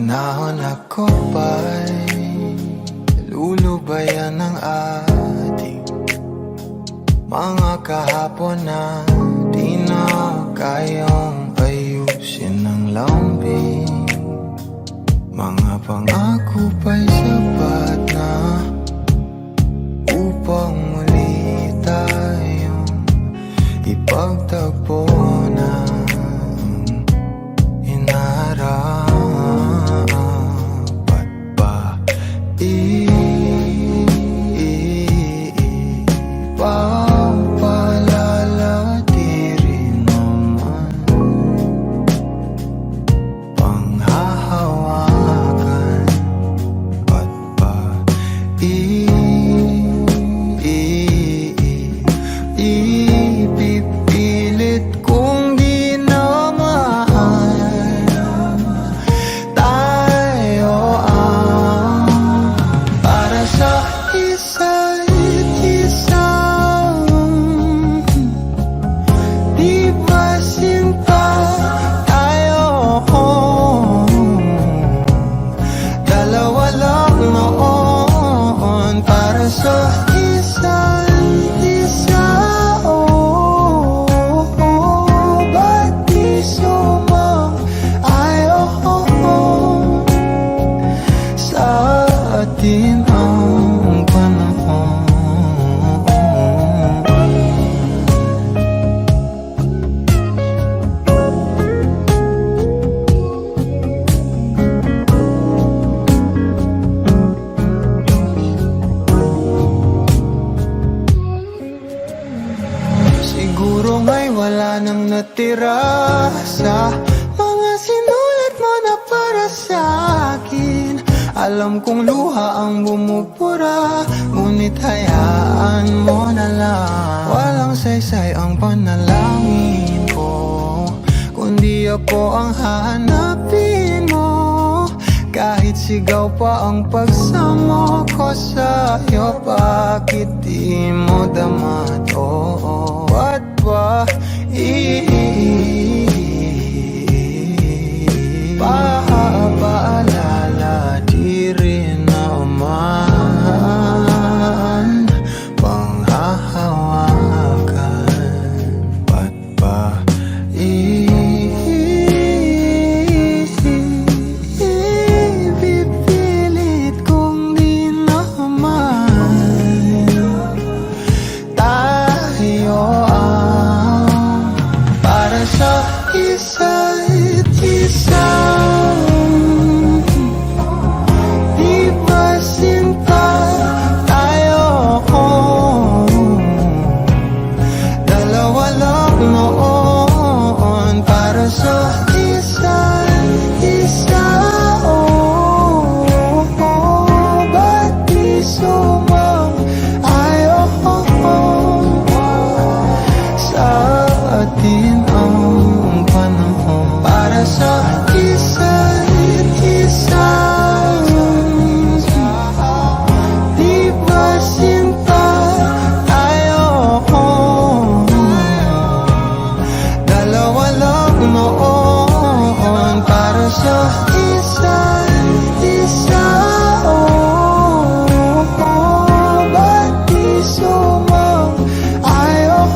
Mahinahon ako ba'y lulubayan ng ating mga kahapon na di na kayang ayusin ng lambing. Mga pangako ba'y sapat na upang muli tayong ipagtagpo ng hinaharap? Siguro ngay wala nang natira sa mga sinulat mo na para sa akin. Alam kong luha ang bumubura, ngunit hayaan mo na lang. Walang saysay ang panalangin ko, kundi ako ang hahanapin mo. Kahit sigaw pa ang pagsamo ko sa'yo, bakit di mo dama to? Ba't ba paalala di rin naman panghahawakan? Ba't ba pipilit kong di naman tayo para sa isa't isa? Di ba sinta tayo? Dalawa lang noon para sa isa't isa. Ba't di sumang-ayon sa atin ang panahon para sa isa't isa? Di ba sinta tayo? Dalawa lang noon para sa isa't isa. Ba't di sumang-ayon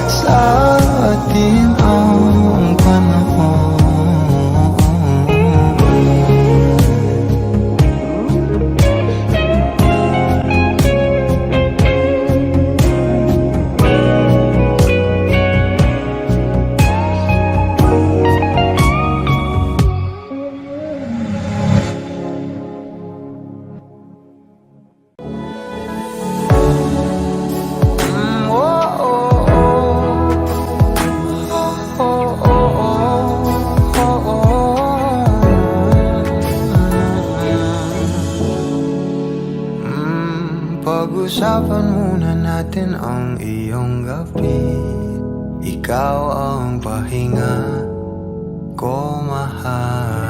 sa atin ang panahon? Pag-usapan muna natin ang iyong gabi. Ikaw ang pahinga ko, mahal.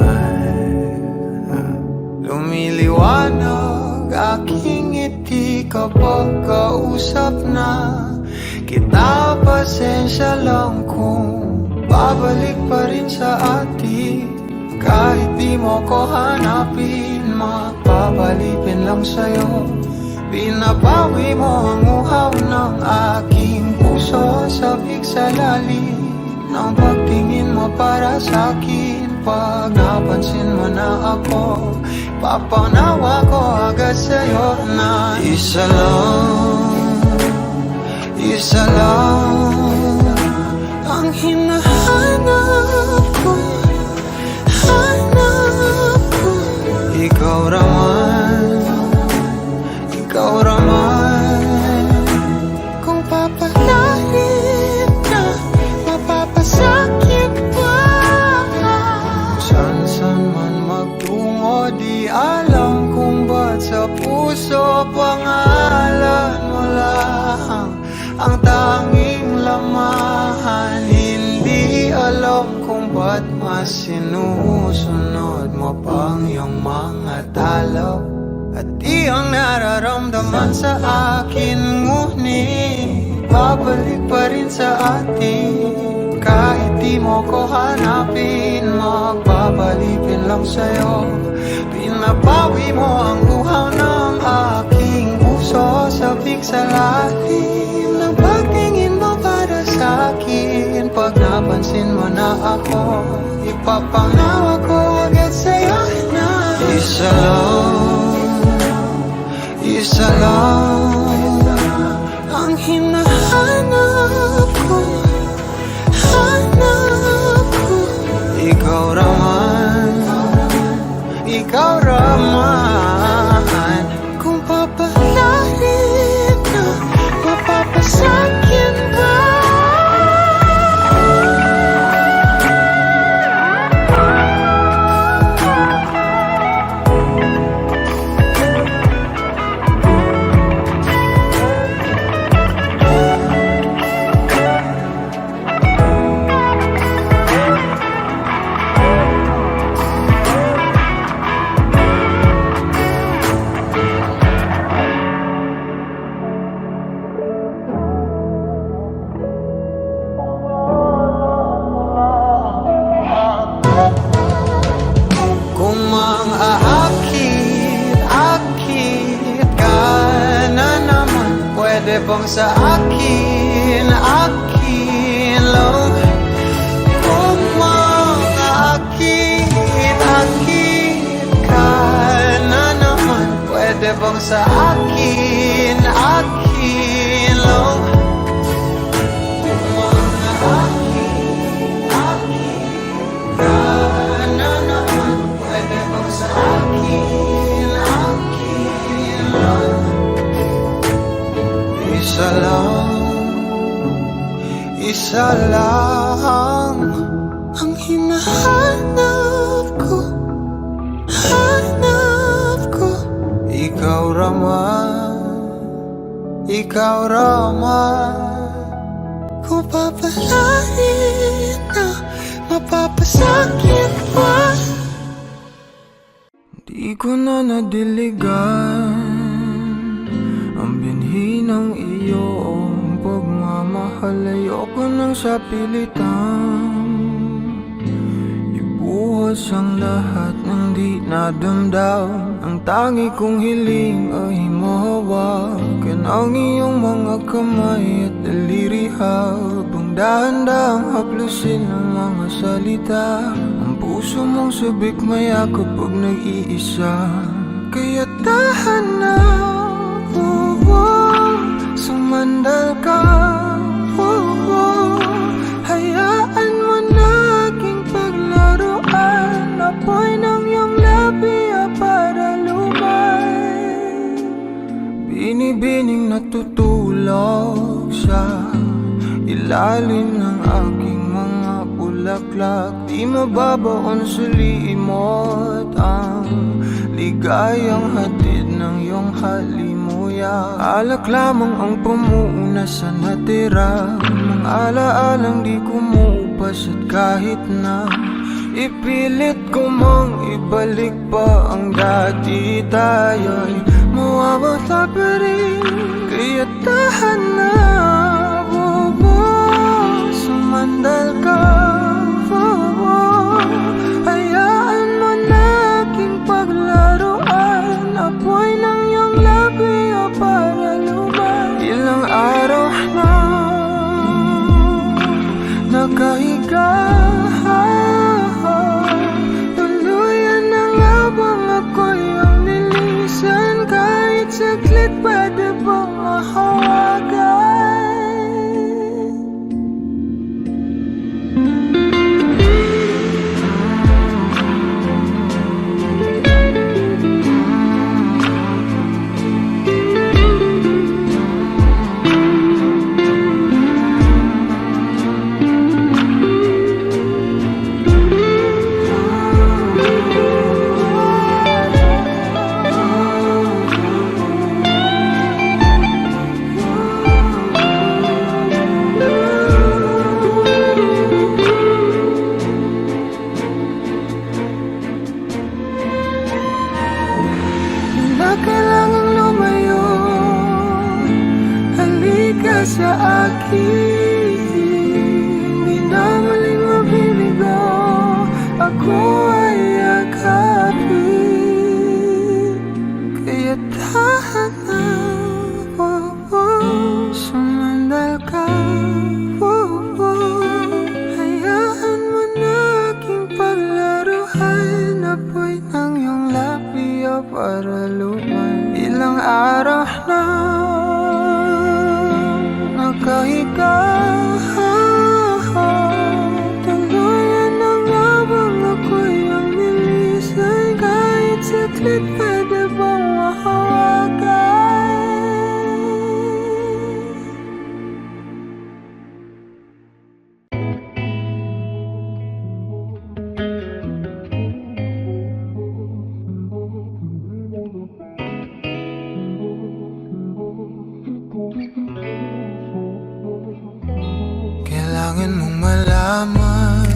Lumiliwanag aking ngiti kapag kausap na kita. Pasensya lang kung babalik pa rin sa atin mo ko hanapin, magpapalipin lang sa'yo. Pinabawi mo ang uhaw ng aking puso, sabik sa lalim ng pagtingin mo para sa'kin. Pag napansin mo na ako, papanawa ko agad sa'yo na isa lang ang hinahanap ko, hanap ko. Ikaw raman, kung papalarin na, mapapasakit pa. San man magtungo, di alam kung ba't sa puso pangalan mo lang ang tanging lamahan. Hindi alam kung ba't mas sinusunod mo pang iyong mga talo. At iyong nararamdaman sa akin, ngunit babalik pa rin sa atin. Kahit di mo ko hanapin, magbabalipin lang sa'yo. Pinabawi mo ang uhaw ng aking puso, sabik sa lalim ng pagtingin mo para sa'kin. Pag napansin mo na ako, ipapanawa ko agad sa'yo na isa lang ang hinahanap ko, hanap ko. Ikaw raman, kung papalarin na, mapapasakit ba? Pwede bang sa akin lang? Kung makaakit ka na naman, pwede bang sa akin lang? Kung makaakit ka na naman, pwede bang sa akin lang? Isa lang ang hinahanap ko, hanap ko. Ikaw raman, kung papalarin na, mapapasakit pa. Di ko na nadiligan ang binhi ng iyong pagmamahal. Ayoko nang sa pilitan ibuhos ang lahat ng di nadamdam. Ang tangi kong hiling ay mahawakan ang iyong mga kamay at daliri, habang dahan-dahang haplusin ang mga salita. Ang puso mong sabik maya kapag nag-iisa, kaya tahan na, sumandal ka, hayaan mo na aking paglaruan. Apoy ng iyong labi para lumay, binibining natutulog sa ilalim ng aking mga bulaklak. Di mababaon sa limot ang ligayang hatid ng iyong halimuyak. Alak lamang ang pamuuna sa natira, mga alaalang di kumupas. At kahit na ipilit ko mang ibalik pa ang dati, tayo'y mawawala pa rin. Kaya tahan na, sumandal ka, hayaan mo na sa akin. Minamaling mabibigo, ako ay yakapin. Kaya tahan na, sumandal ka, hayaan mo na aking paglaruhan. Apoy ng iyong labi para lumay. Ilang araw na nakahiga, tuluyan ng habang ako'y ang nilisay. Kahit saglit pwede bang mahawagan? Kailangan mong malaman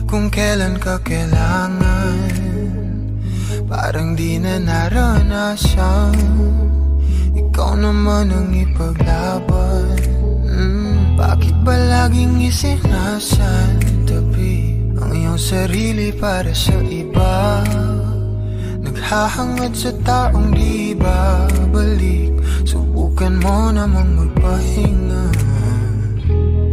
kung kailan ka kailangan. Parang di na naranasan, ikaw naman ang ipaglaban. Bakit ba laging isinasantabi ang iyong sarili para sa iba? Naghahangad sa taong di babalik. Subukan mo namang magpahinga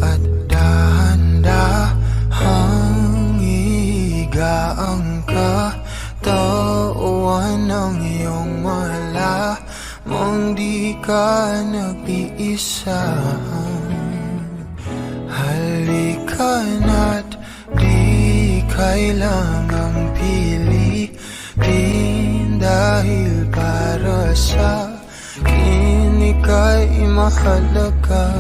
at dahan-dahang ihiga ang katawan ng iyong malamang di ka nag-iisa. Halika na't di kailangang pilitin, dahil para sa akin ika'y mahalaga.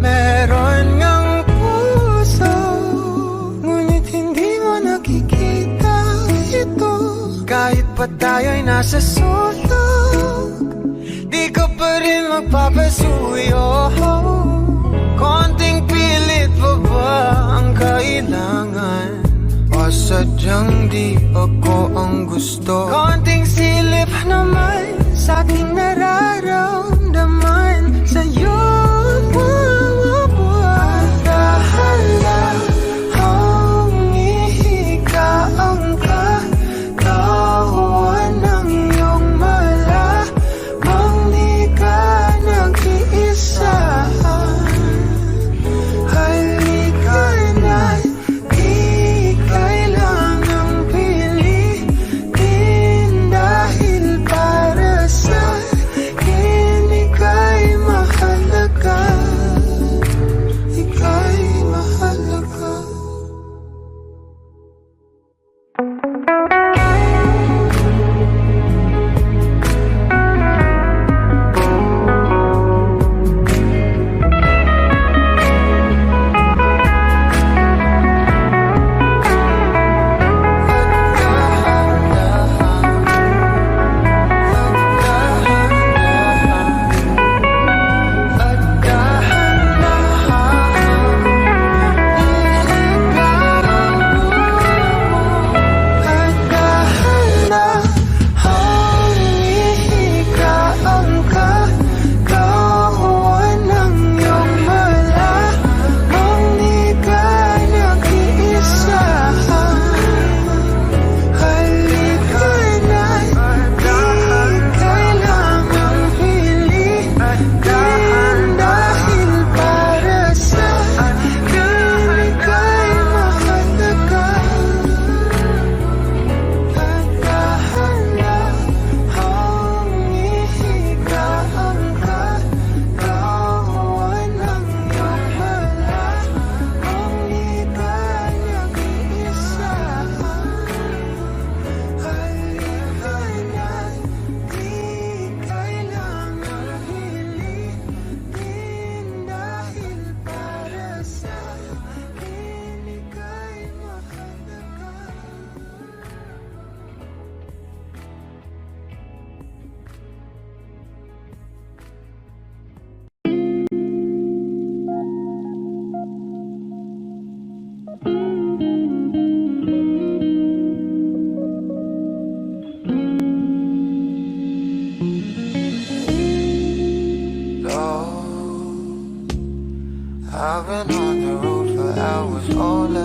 Meron ngang puso, ngunit hindi mo nakikita ito. Kahit pa tayo'y nasa sulok, di ka pa rin magpapasuyo. Konting pilit pa ba ang kailangan? O sadyang di ako ang gusto? Konting silip naman sa aking nararamdaman sa'yo. Dahan-dahang ihiga ang katawan ng iyong malamang di ka nag-iisa. Halika na't di kailangang pilitin,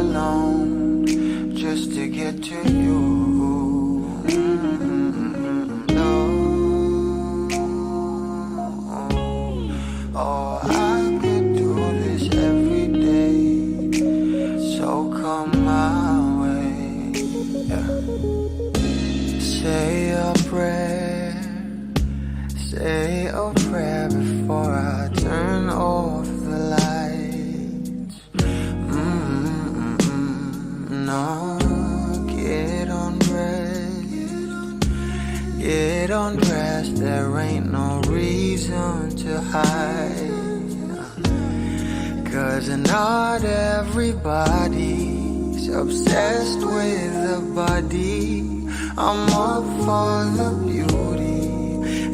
alone just to get to you. No. Oh, I could do this every day, so come my way. Yeah. Say a prayer, say a prayer before I turn off the lights. No, get undressed, there ain't no reason to hide. 'Cause not everybody's obsessed with the body. I'm up for the beauty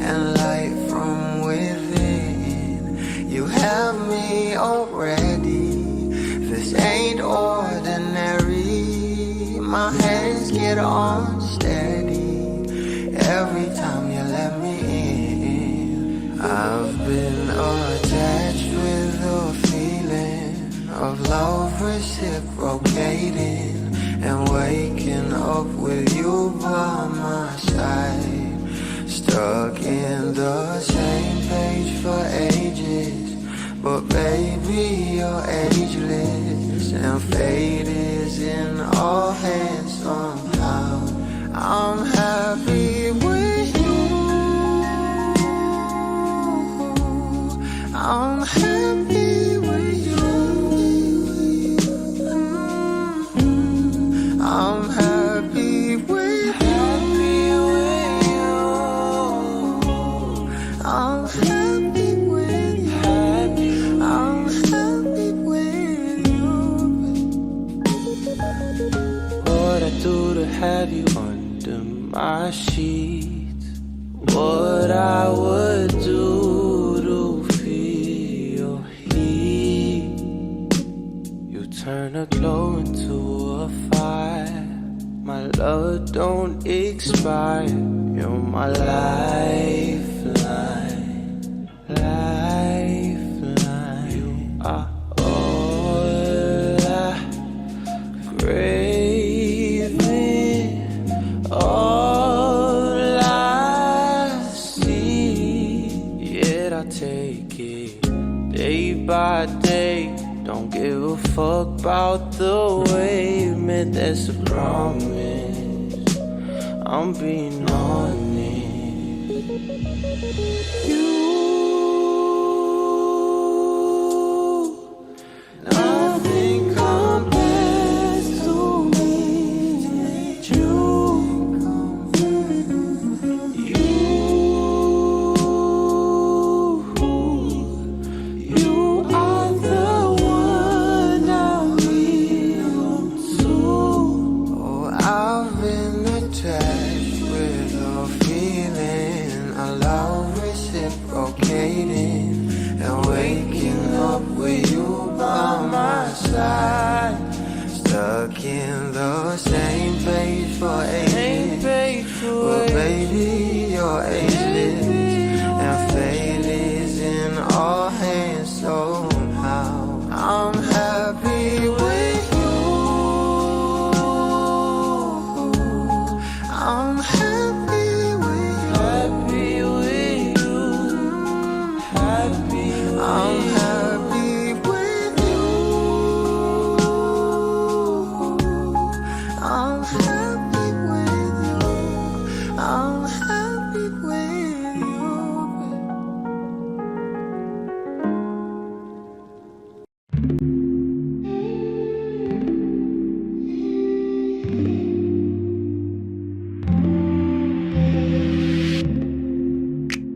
and light from within. You have me already, this ain't ordinary. My hands get unsteady every time you let me in. I've been attached with the feeling of love reciprocating and waking up with you by my side. Stuck in the same page for ages, but baby you're ageless, and fate is in our hands somehow. I'm happy with you, I'm happy with you, I'm happy with you, I'm happy with you, I'm happy with you. What I do to have you under my sheets, what I would do to feel your heat. You turn a glow into a fire, my love don't expire. You're my lifeline, lifeline. You are all I craving, all I see. Yet I take it day by day. Don't give a fuck about the way, man, that's a promise. I'm being honest. Nothing compares to me. You are the one I need to. Oh, I've been attached with a feeling, a love reciprocating, and waking up with you by my side. Stuck in the same page for ages, but baby you're ageless, and fate is in our hands somehow. I'm happy with you, I'm happy with you, happy with you, happy with I'm happy with you, I'm happy with you, I'm happy with you.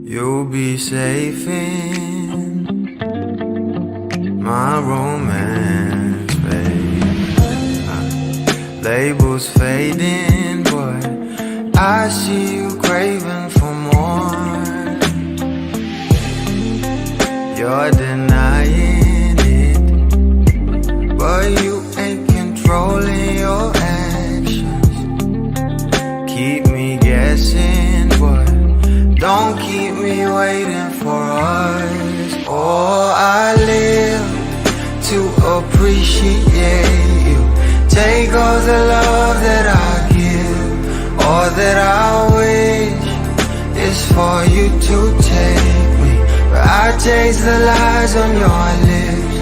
You'll be safe in my romance, babe. Labels fading, but I see you craving for more. You're denying it, but you ain't controlling your actions. Keep me guessing, but don't keep me waiting for us. Oh, I live to appreciate you, for you to take me, but I taste the lies on your lips.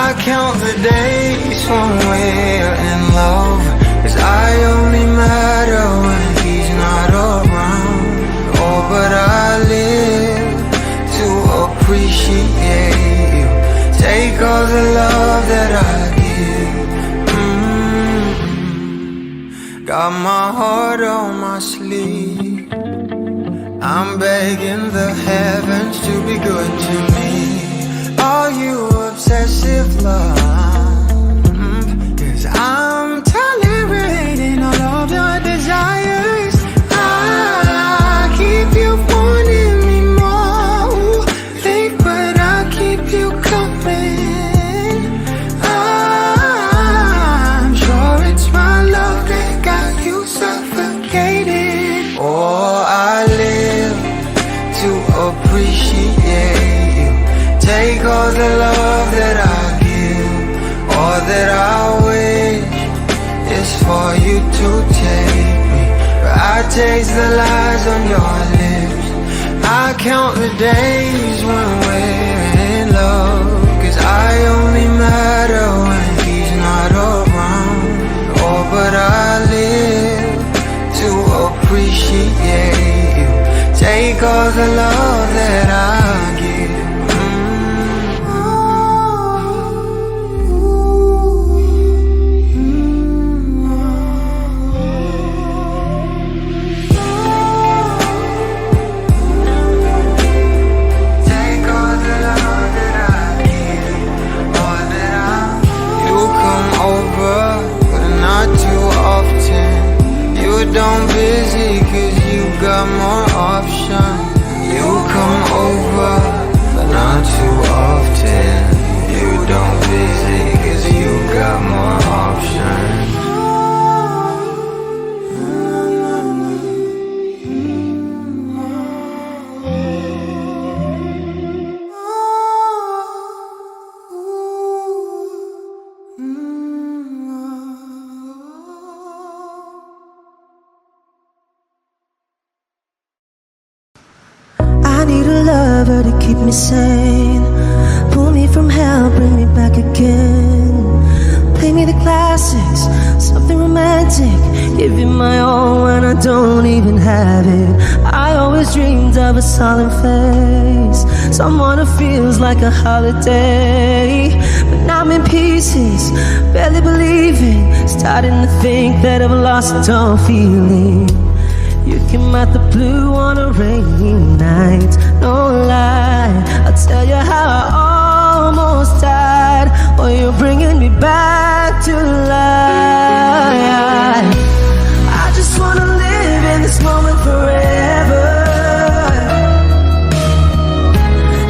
I count the days when we're in love, 'cause I only matter when he's not around. Oh, but I live to appreciate you. Take all the love that I give. Got my heart on my sleeve. I'm begging the heavens to be good to me. Are you obsessive love? 'Cause I'm tolerating all of your desires. I keep you wanting me more. Ooh, think, but I keep you coming. I'm sure it's my love that got you suffocated. Oh, I live to appreciate you. Take all the love that I give. All that I wish is for you to take me, but I taste the lies on your lips. I count the days when we're in love, 'cause I only matter when he's not around. Oh, but I live to appreciate you. Take all the love that I give. Don't busy, 'cause you got more options. You come over, but not too often. You don't busy, 'cause you got more options. I need a lover to keep me sane. Pull me from hell, bring me back again. Play me the classics, something romantic. Give you my all when I don't even have it. I always dreamed of a solemn face, someone who feels like a holiday. But now I'm in pieces, barely believing, starting to think that I've lost all feeling. You came out the blue on a rainy night, no lie. I'll tell you how I almost died. Oh, you're bringing me back to life. I just wanna live in this moment forever,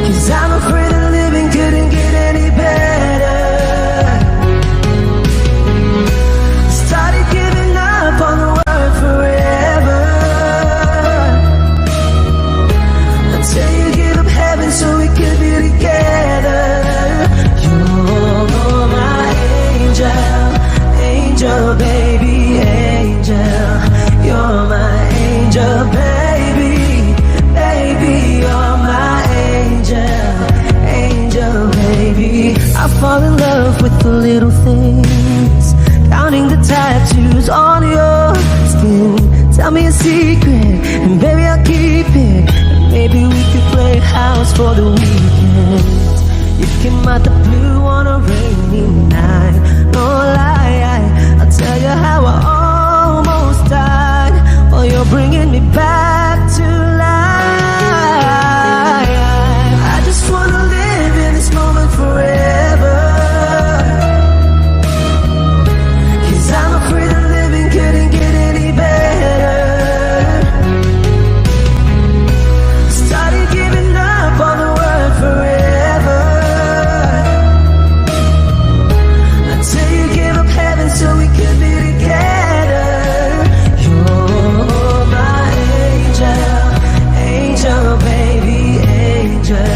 'cause I'm afraid that living couldn't get any better. Started giving up on the word forever, until you give up heaven so we could be together. You're my angel, angel, baby, angel. You're my angel, baby, baby. You're my angel, angel, baby. I fall in love with the little things, counting the tattoos on your skin. Tell me a secret, and baby I'll keep it. Maybe we could play house for the weekend. You came out the blue on a rainy night, no lie. I'll tell you how I almost died. Oh, you're bringing me back to life. I just wanna live in this moment forever, 'cause I'm afraid that living couldn't get any better. Started giving up on the word forever, until you gave up heaven so we could be together. You're my angel, angel, baby, angel.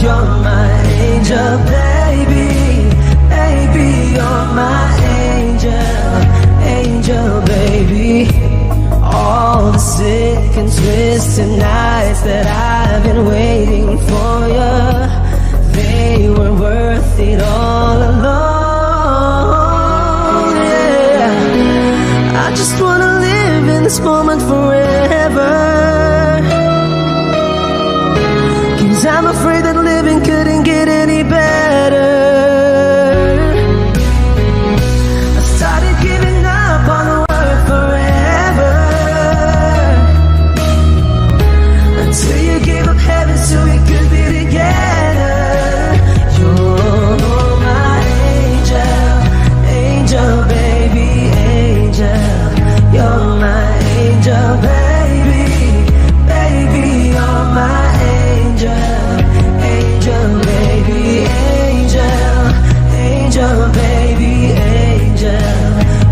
You're my angel, baby, baby. You're my angel, angel, baby. All the sick and twisted nights this moment forever. 'Cause I'm afraid that living couldn't get any better. I started giving up on the word forever, until you gave up heaven so we could be together. You're my angel, angel baby, angel. You're my angel baby, baby, you're my angel, angel baby, angel, angel baby, angel.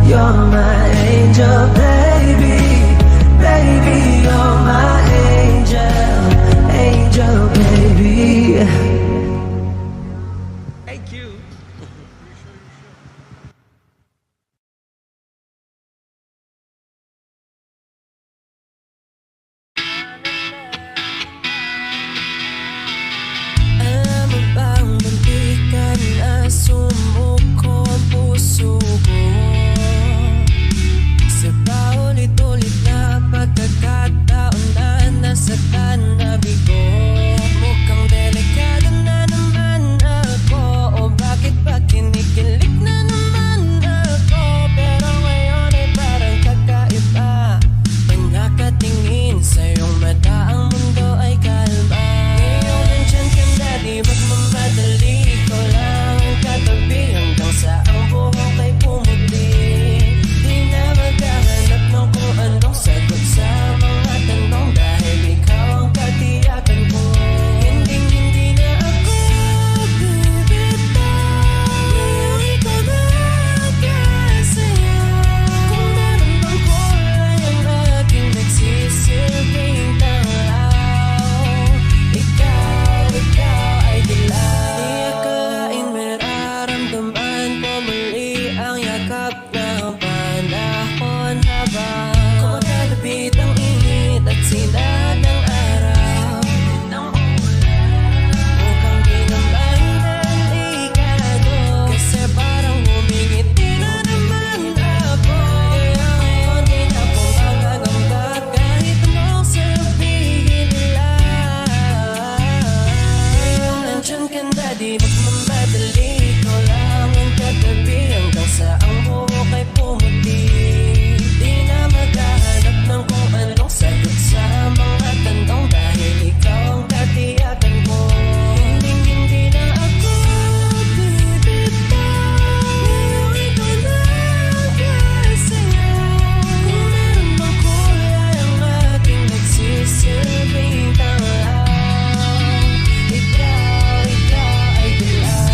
You're my angel baby, baby, you're my angel, angel baby. Thank you. Alam mo bang muntikan na sumuko ang puso ko sa paulit-ulit na pagkakataon na nasaktan na bigo. Mukhang delikado na naman ako, o bakit ba kinikilig na naman ako? Pero ngayon ay parang kakaiba, pag nakatingin sa iyong mata ang mundo ay kalma. Ngayon nandyan ka na, di magmamadali, ko lang ang katabi hanggang sa ang buhok ay pumuti. Di na maghahanap ng kung anong sagot sa mga tanong, dahil ikaw ang katiyakan ko. Hindi na ako bibitaw, ngayong ikaw na kasaya. Kung meron bang kulay ang aking nagsisilbing tanglaw, ikaw ay dilaw. Di akalain mararamdaman ko muli ang yakap ng panahon, habang kumakalapit ang init at sinag ng araw. Mukhang di naman delikado, kasi parang humingiti na naman ako. Kaya ngayon di na ako magagamba kahit anong sabihin nila. Ngayon nandyan ka na, di magmamadali, ko lang ang katabi hanggang sa ang buhok ay pumuti. Di na maghahanap ng kung anong sagot sa mga tanong, dahil ikaw ang katiyakan ko. Hindi na ako bibitaw, ngayong ikaw na kasaya. Kung meron bang kulay ang aking nagsisilbing tanglaw, ikaw ay dilaw.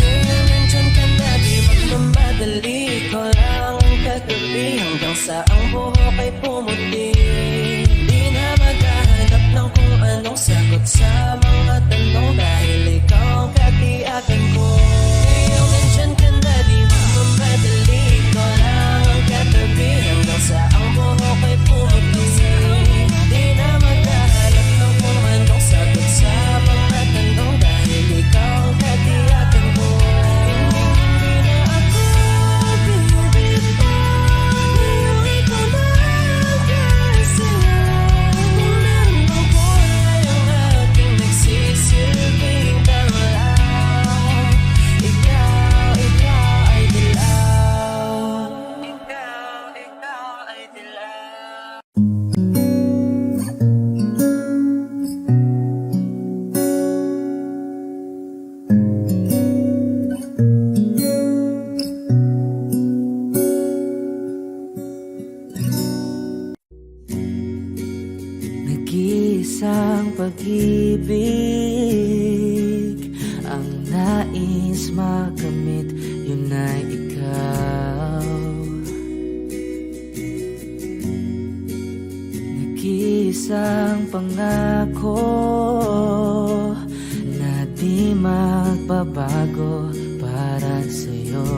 Ngayon nandyan ka na, di magmamadali, ko lang ang katabi hanggang sa ang buhok ay pumuti. Di na maghahanap ng kung anong sagot sa mga tanong, dahil ikaw ang katiyakan ko. Ngayon nandyan ka na, di magmamadali, ko lang ang katabi hanggang sa ang buhok ay pumuti. Di na maghahanap ng kung anong sagot sa mga tanong, dahil ikaw ang katiyakan ko. Hindi na ako bibitaw, ngayong ikaw na kasaya. Kung meron bang kulay ang aking nagsisilbing tanglaw, ikaw ay dilaw. Ikaw ay dilaw. Nag-iisang pag-ibig ang nais makamit, yun ay ikaw. Nag-iisang pangako na di magbabago para sa'yo.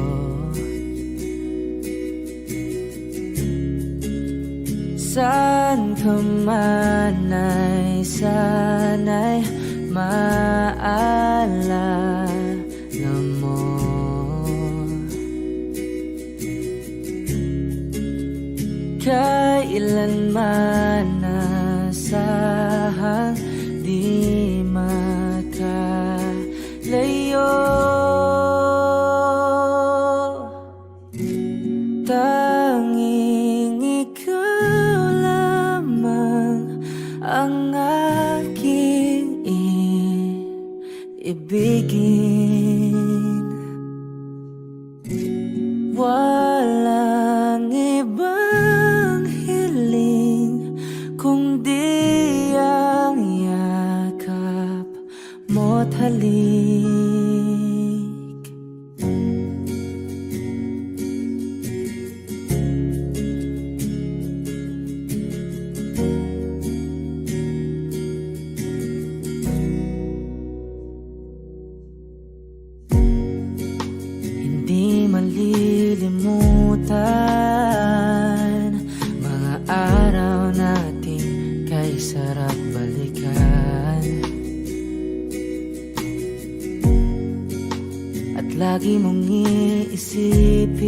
Saan ka man ay sana'y maalala mo. Kailanman nasahang di makalayo. Tanging ikaw lamang ang aking ibigin. Walang ibang hiling kundi ang yakap mo't halik. Hindi malilimutan mga araw nating kay sarap balikan. At lagi mong iisipin,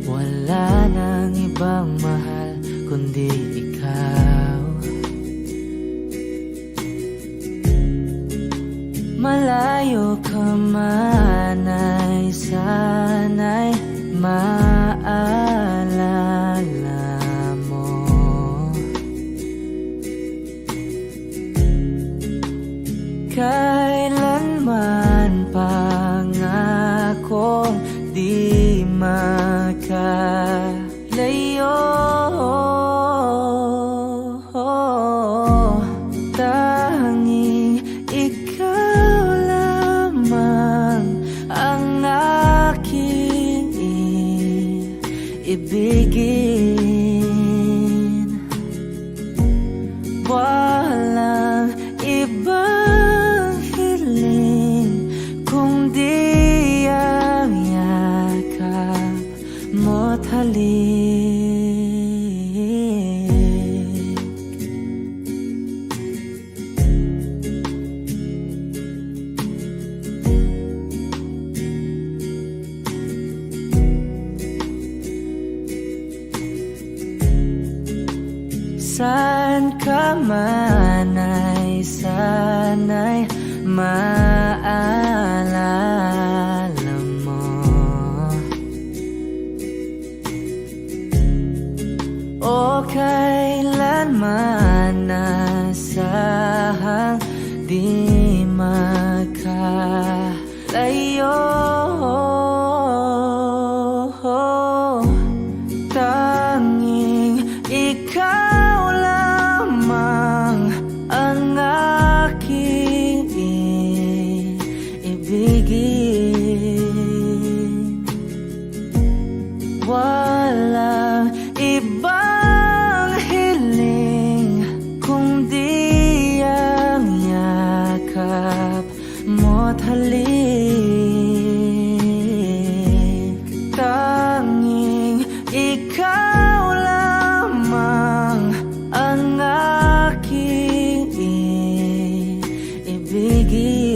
wala nang ibang mahal kundi ikaw. Malayo ka man ay sana'y maalala mo. Kailanman pangakong di makalayo. Tanging ikaw lamang ang aking ibigin. Walang ibang hiling kundi ang yakap mo't halik. Saan ka man ay sana'y maalala mo. O kailanman nasahang di makalayo. Tanging ikaw lamang ang aking ibigin. Walang ibang hiling kundi ang yakap mo't halik. Tanging ikaw lamang ang aking ibigin.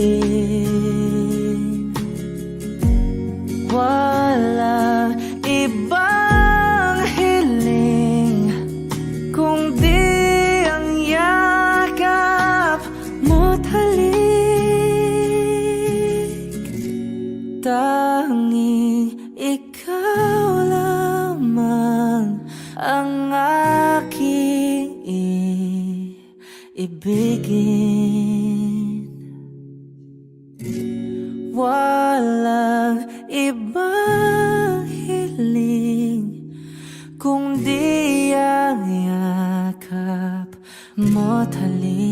Walang ibang hiling kundi ang yakap mo't halik. Tanging ikaw lamang ang aking ibigin. Walang ibang hiling kundi ang yakap mo't halik.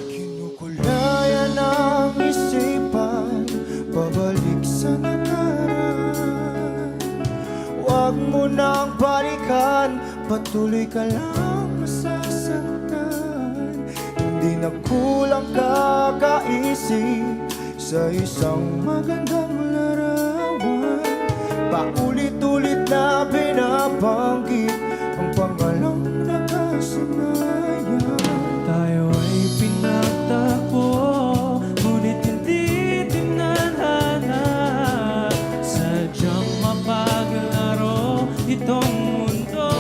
Kinukulayan ang isipan patuloy ka lang masasaktan. Hindi na kulang kakaisip sa isang magandang larawan. Paulit-ulit na binabanggit ang pangalang nakasanayan. Tayo ay pinagtagpo, ngunit hindi tinadhana. Sadyang mapaglaro itong mundo.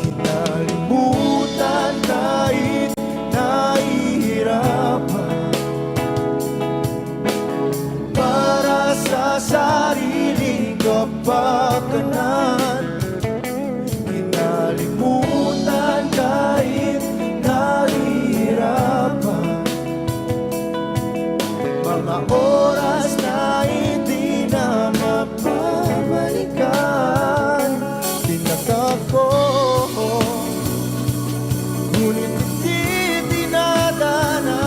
Kinalimutan kahit nahihirapan, para sa sariling kapakanan. Kinalimutan kahit nahihirapan, mga oras na hindi na mapabalikan. Pinagtagpo, ngunit hindi dinadana.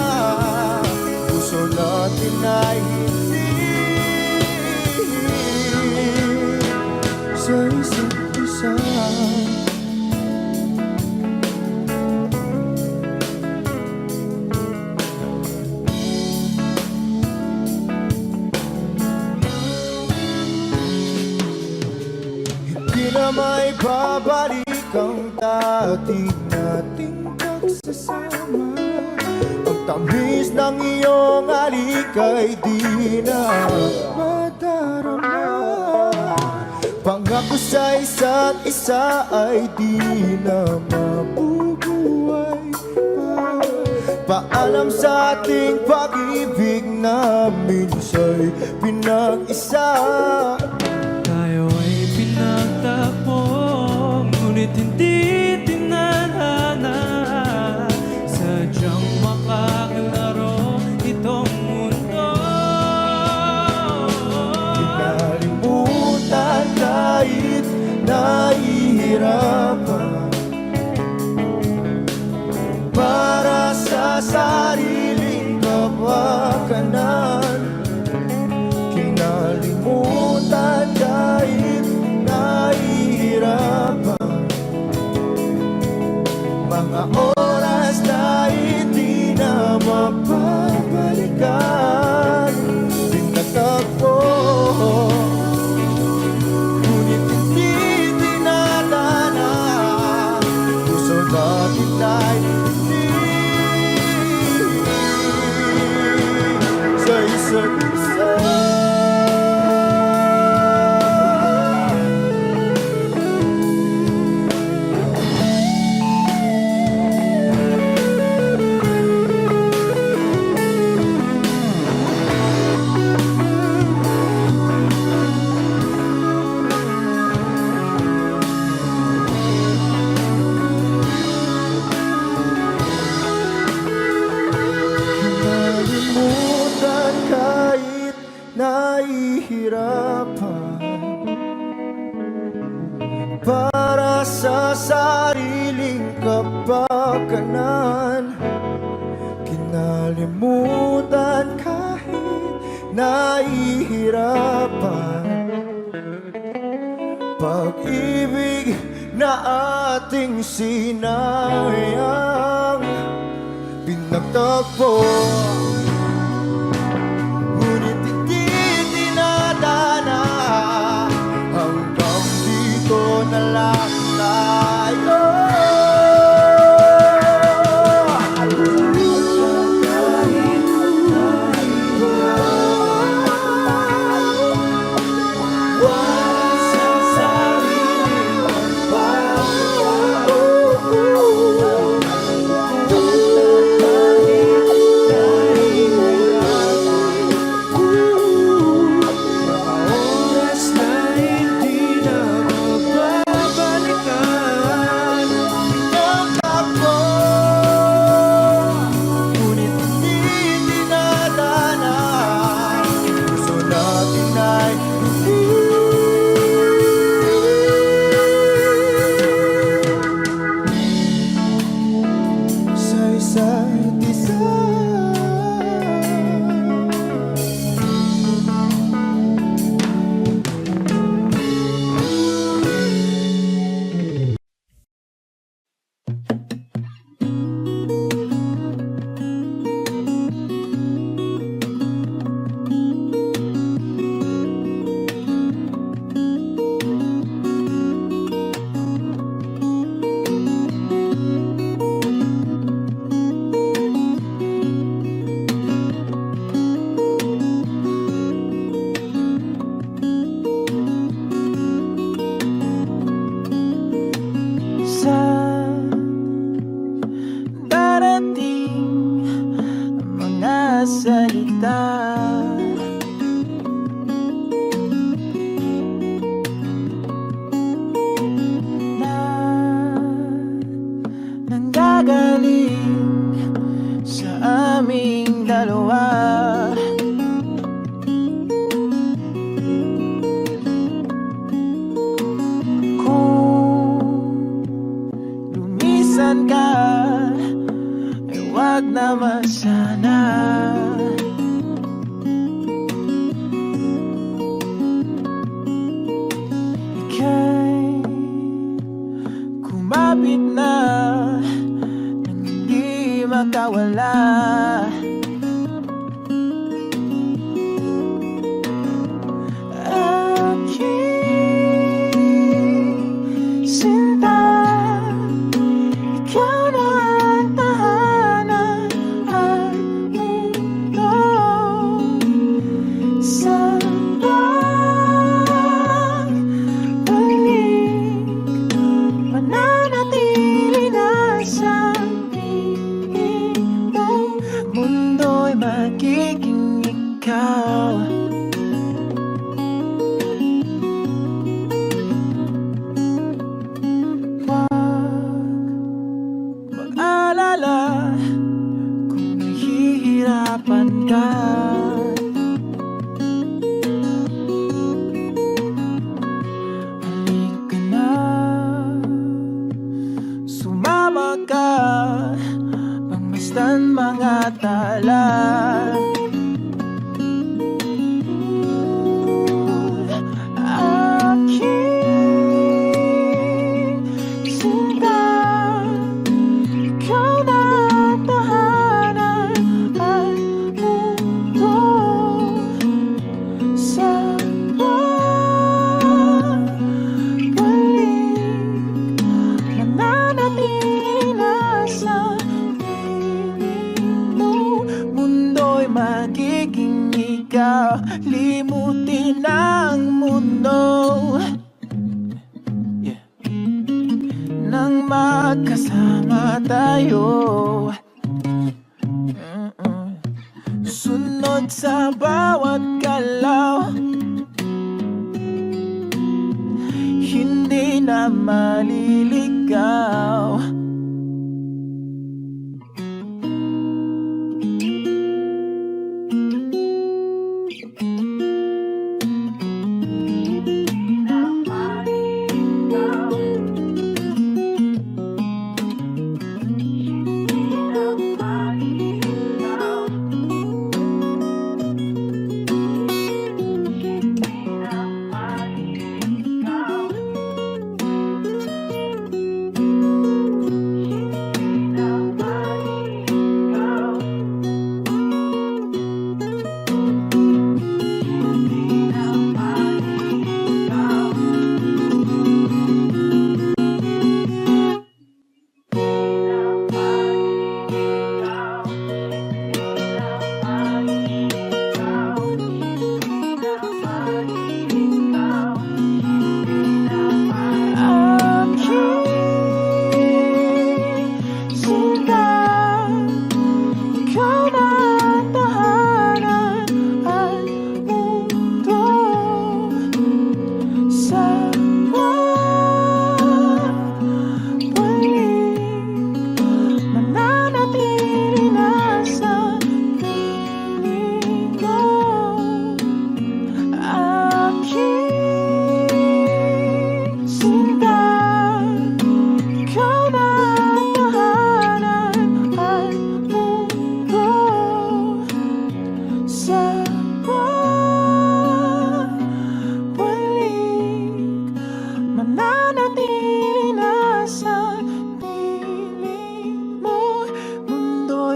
Puso natin ay hindi sa isa't isa. Hindi na may babalik ang dati nating pagsasama. Ang tamis ng iyong halik ay di na madarama. Pangako sa isa't isa ay di na mabubuhay pa. Paalam sa ating pag-ibig na minsa'y pinag-isa. Tayo ay pinagtagpo, ngunit hindi tinadhana. Sadyang makaglaro itong mundo. Kinalimutan kahit nahihirapan, para sa sariling kapakanan. Kinalimutan kahit nahihirapan, mga oras na hindi na mapabalikan. Pinagtagpo, ngunit hindi dinadana. Puso natin ay hindi sa isa't isa. Kinalimutan kahit nahihirapan, para sa sariling kapakanan. Kinalimutan kahit nahihirapan, pag-ibig na ating sinayang. Pinagtagpo, ngunit hindi dinadana. Hanggang dito na lang tayo. salita. Na nanggagaling sa aming dalawa. Lumisan ka, ay wag naman sana. Ika'y kumapit na nang hindi makawala. Aking sinta, ikaw na ang tahanan at mundo. Sa pagbalik, mananatili na sa piling mo. Mundo'y magiging ikaw. Mag-alala kung nahihirapan ka. Halika na, sumama ka, pangmasdan mga tala. Aking sinta, ikaw na ang tahanan at mundo. Sa pagbalik, mananatili na sa piling mo. Mundo'y magiging ikaw, limutin ang mundo. Nang magkasama tayo, sunod sa bawat galaw, hindi na maliligaw.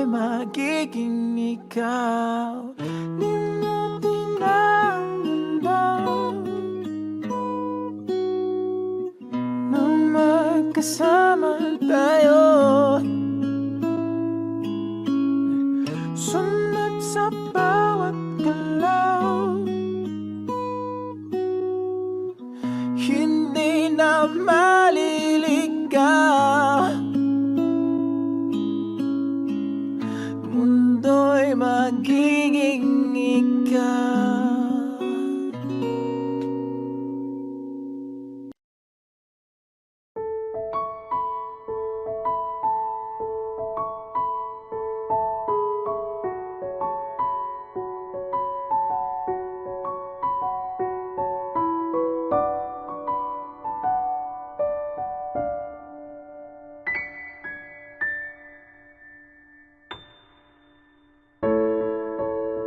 magiging ikaw. Limutin ang mundo nang magkasama tayo. Sunod sa bawat galaw, hindi na maliligaw. Mundo'y magiging ikaw.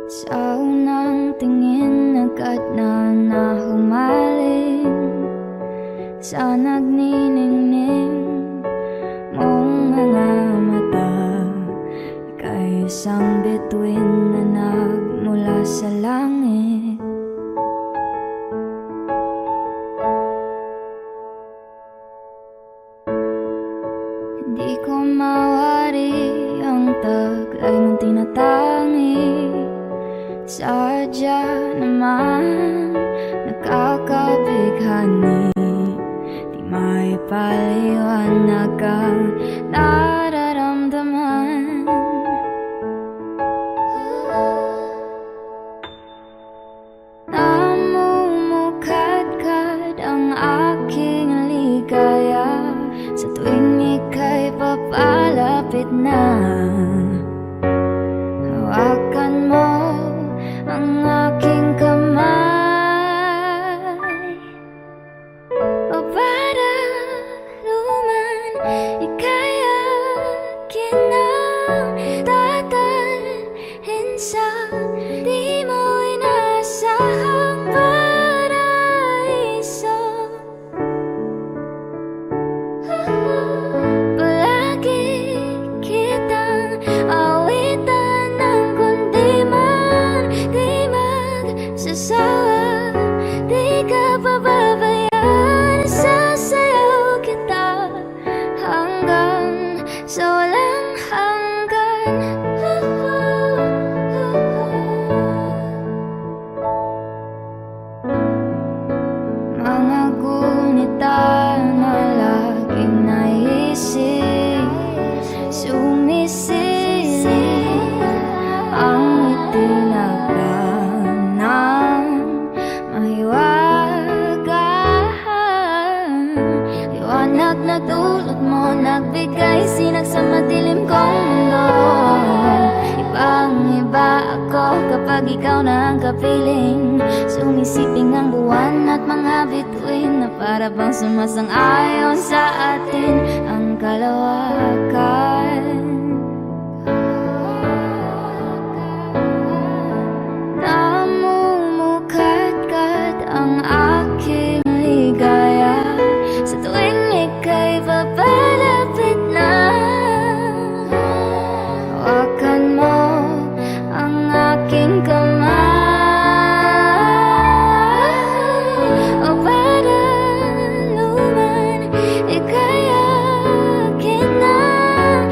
Sa unang tingin agad na nahumaling sa nagniningning mong mga mata. Ika'y isang bituin na nagmula sa langit. Hindi ko mawari ang taglay mong tinatangi. Sadya naman nakakabighani, di maipaliwanag ang nararamdaman. Namumukadkad ang aking ligaya sa tuwing ika'y papalapit na. Hawakan mo ang aking kamay, o para luman ika'y akin ang dadalhin sa di mo inasahang paraiso. Palagi kitang awitan ng kundi man di magsasawa, di ka pababayaan. Sasayaw kita hanggang sa walang hanggan. Mga gunita na laging naisip, sumisilip ang itinagdan ng mahiwagaan. Liwanag na dulot mo, nagbigay sinag sa madilim kong mundo. Ibang-iba ako kapag ikaw na ang kapiling. Sumisiping ang buwan at mga bituin na para bang sumasang-ayon sa atin ang kalawakan. Namumukadkad ang aking ligaya sa tuwing ika'y papalapit na. Hawakan mo ang aking kamay, o para luman ika'y akin ang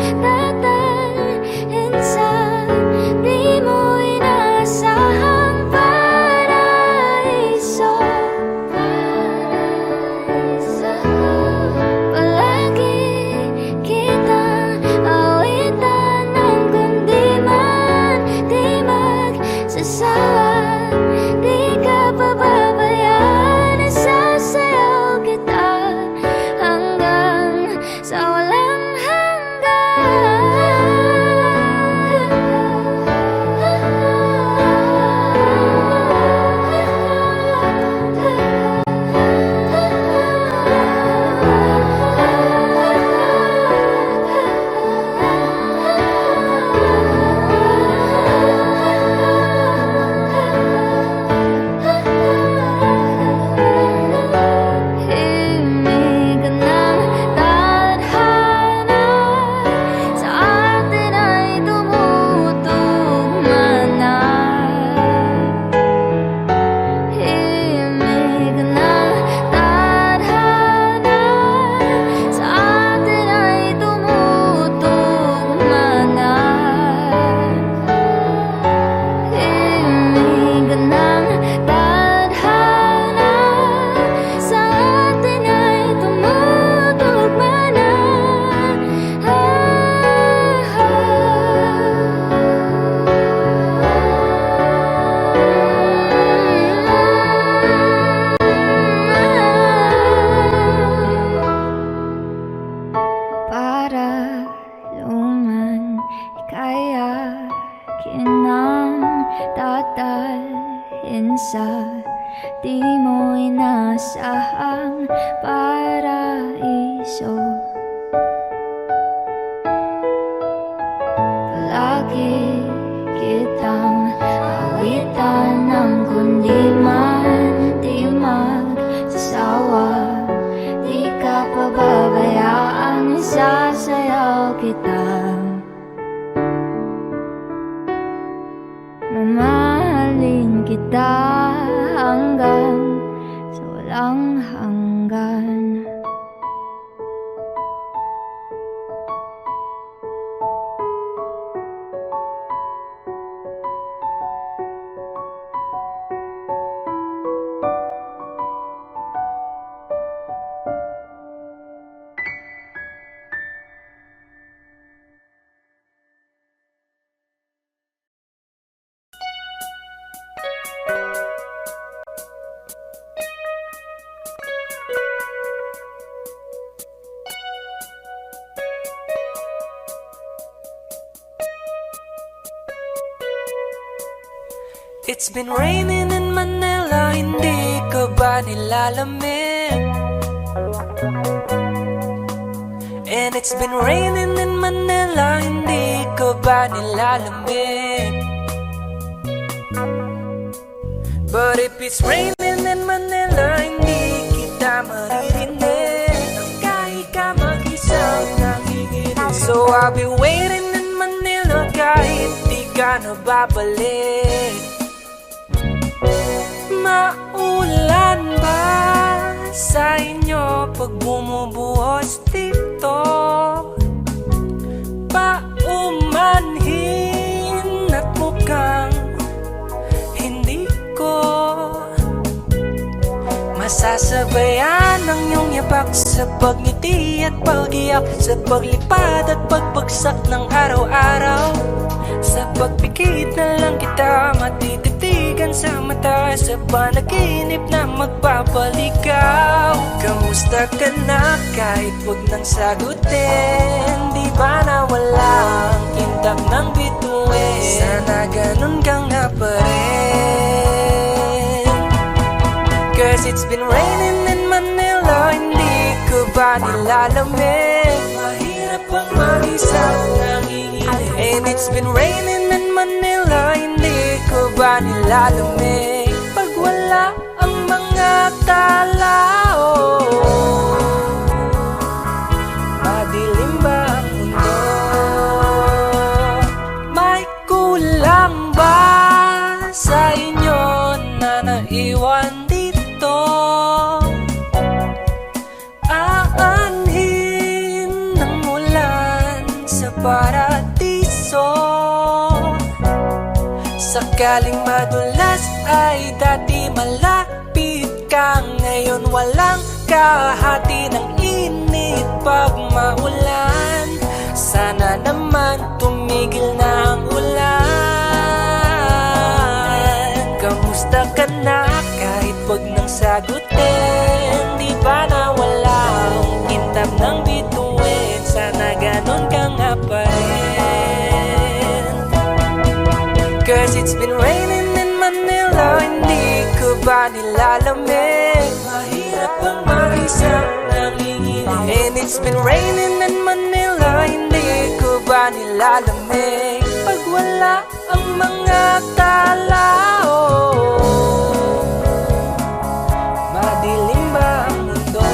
dadalhin sa di mo inasahang paraiso. Palagi kitang awitan ng kundi man di magsasawa. Di ka pababayaan, sasayaw kita. Mamahalin kita hanggang sa walang hanggan. It's been raining in Manila, hindi ka ba nilalamig? And it's been raining in Manila, hindi ka ba nilalamig? But if it's raining in Manila, hindi kita maririnig. Kahit ka mag-isang nanginginig. So I'll be waiting in Manila kahit di ka na babalik. Maulan ba sa inyo pag bumubuhos dito? Paumanhin at mukhang hindi ko masasabayan ang iyong yapak sa pagngiti at pag-iyak, sa paglipad at pagbagsak ng araw-araw. Sa pagpikit na lang kita matititigan sa mata, sa panaginip na magpapaligaw. Kamusta ka na kahit wag nang sagutin? Di ba na walang kintab ng bituin? Sana ganun ka nga pa rin. Cause it's been raining in Manila, hindi ko ba nilalamig? Mahirap ang mag-isang nanginginig. And it's been raining in Manila, hindi ko ba nilalamig? Pag wala ang mga tao, madilim ba ang mundo? May kulang ba sa inyo na naiwan dito? Aanhin ng ulan sa paradiso. Sakaling madulas ay dati malapit ka, ngayon walang kahati ng init pag maulan. Sana naman tumigil na ang ulan. Kamusta ka na kahit wag nang sagutin? Di ba na walang kintab ng bituin? Sana ganon ka nga pa rin. Cause it's been raining in Manila, hindi ko ba nilalamig? Mahirap ang mag-isang nanginginig. And it's been raining in Manila, hindi ko ba nilalamig? Pag wala ang mga tao, madilim ba ang mundo?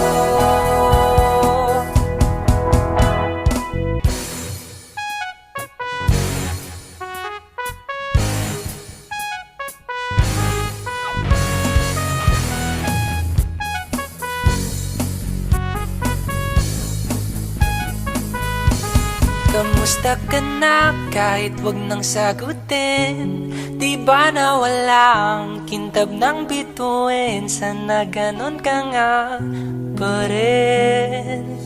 Kamusta ka na kahit wag nang sagutin? Di ba na walang kintab ng bituin? Sana ganon ka nga pa rin.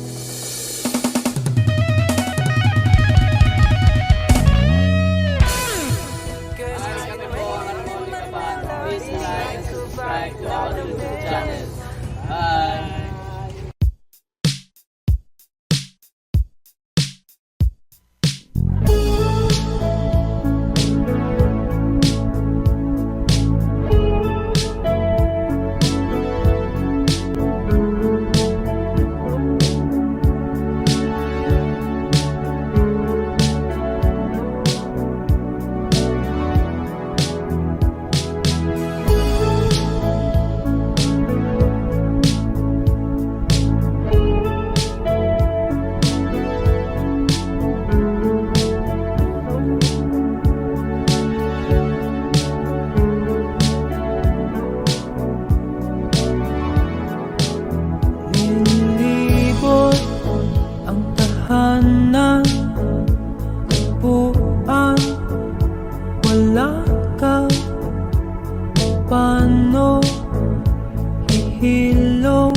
hilong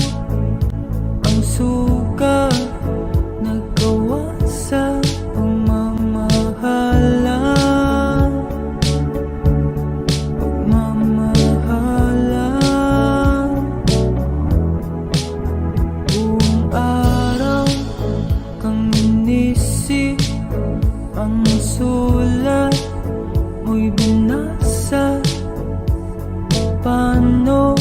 ang suka nagawa sa pagmamahalan. Buong araw kang inisip, ang sulat mo'y binasa. Paano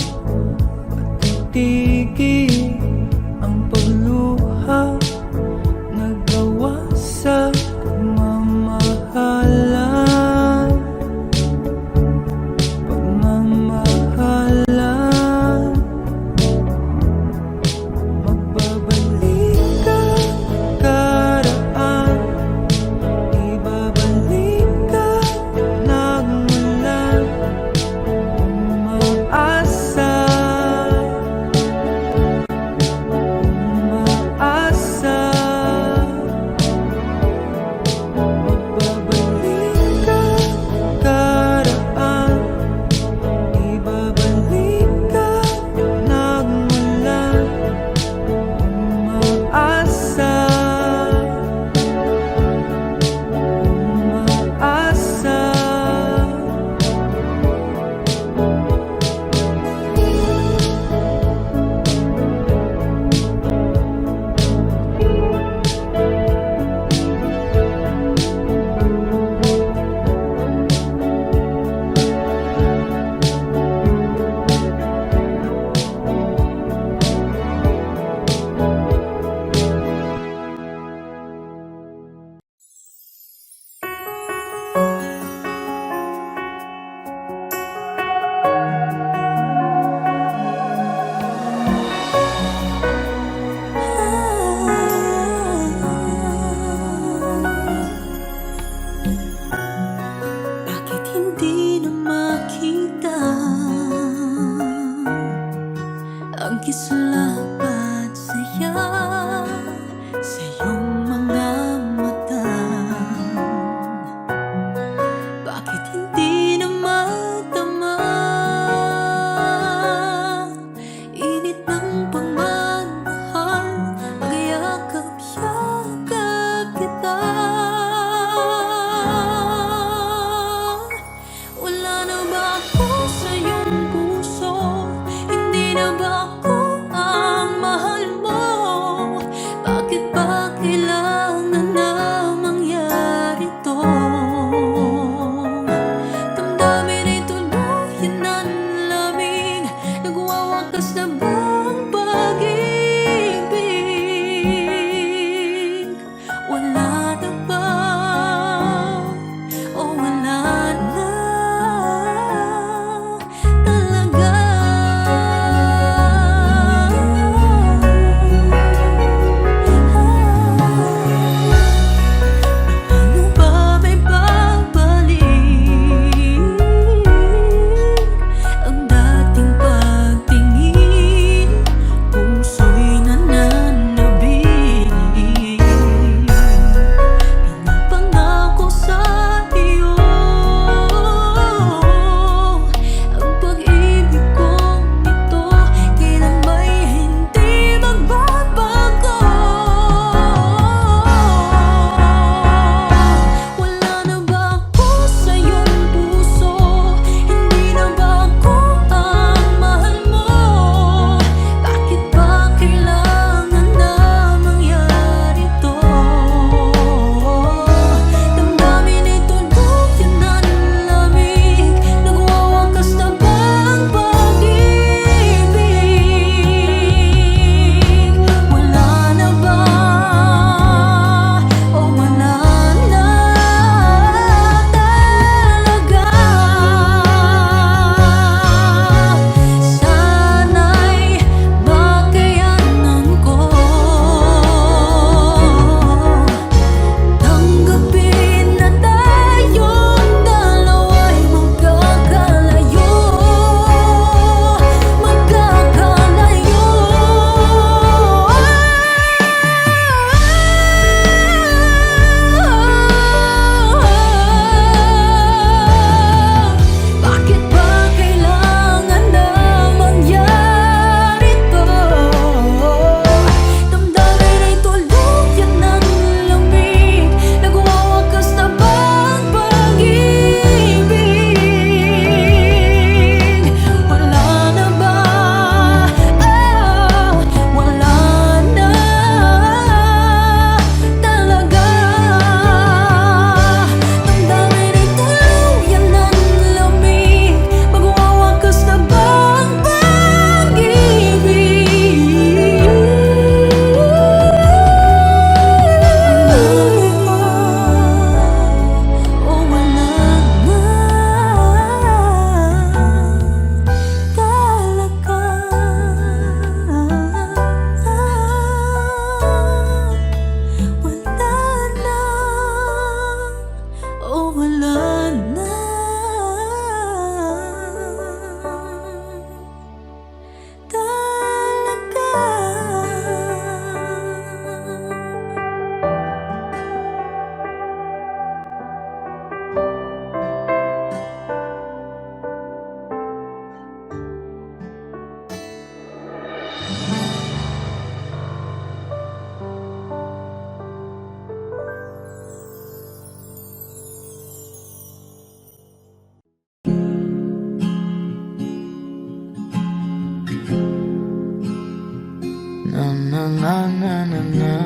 na na na.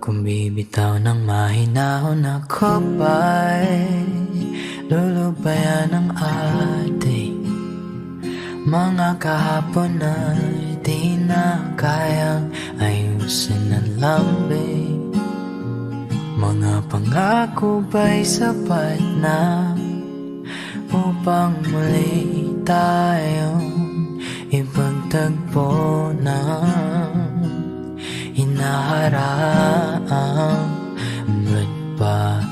Kung bibitaw ng mahinahon ako ba'y lulubayan ng ating mga kahapon na di na kayang ayusin ng lambing. Mga pangako ba'y sapat na upang muli tayong ipagtagpo ng hinaharap? Ba't ba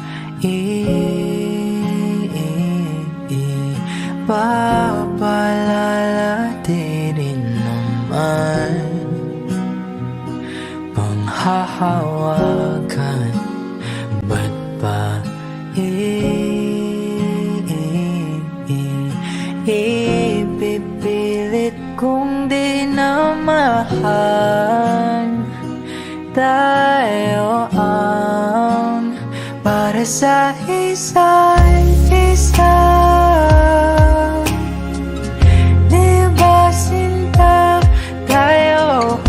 papalala rin naman panghahawakan? Ba't ba ipipilit kong di na mahal? Tayo ang para sa isa't isa. Di ba sinta tayo?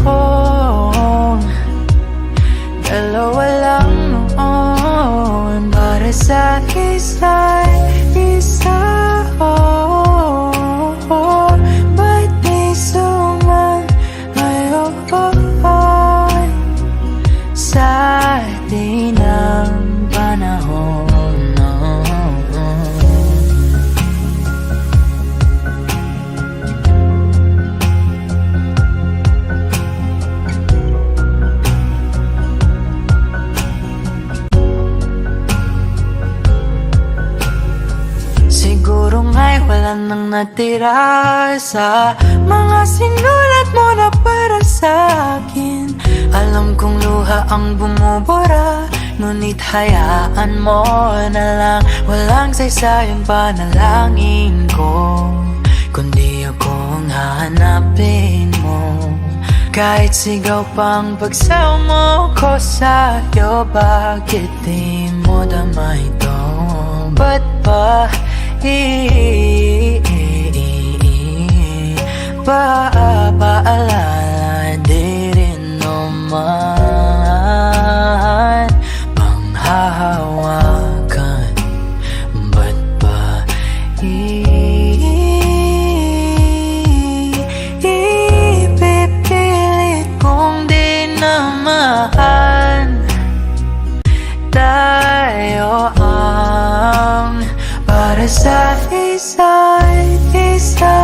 Dalawa lang noon para sa isa't isa. Ba't di sumayon sa atin ang panahon? Siguro nga'y wala nang natira sa mga sinulat mo na para sa akin. Alam kong luha ang bumubura, ngunit hayaan mo na lang. Walang saysayang panalangin ko, kundi ako ang hahanapin mo. Kahit sigaw pang pagsaw mo ko sa'yo, bakit di mo dama ito? Ba't ba paalala di rin naman panghahawakan? Ba't ba ipipilit kong di na mahal? Tayo ang para sa isa't isa.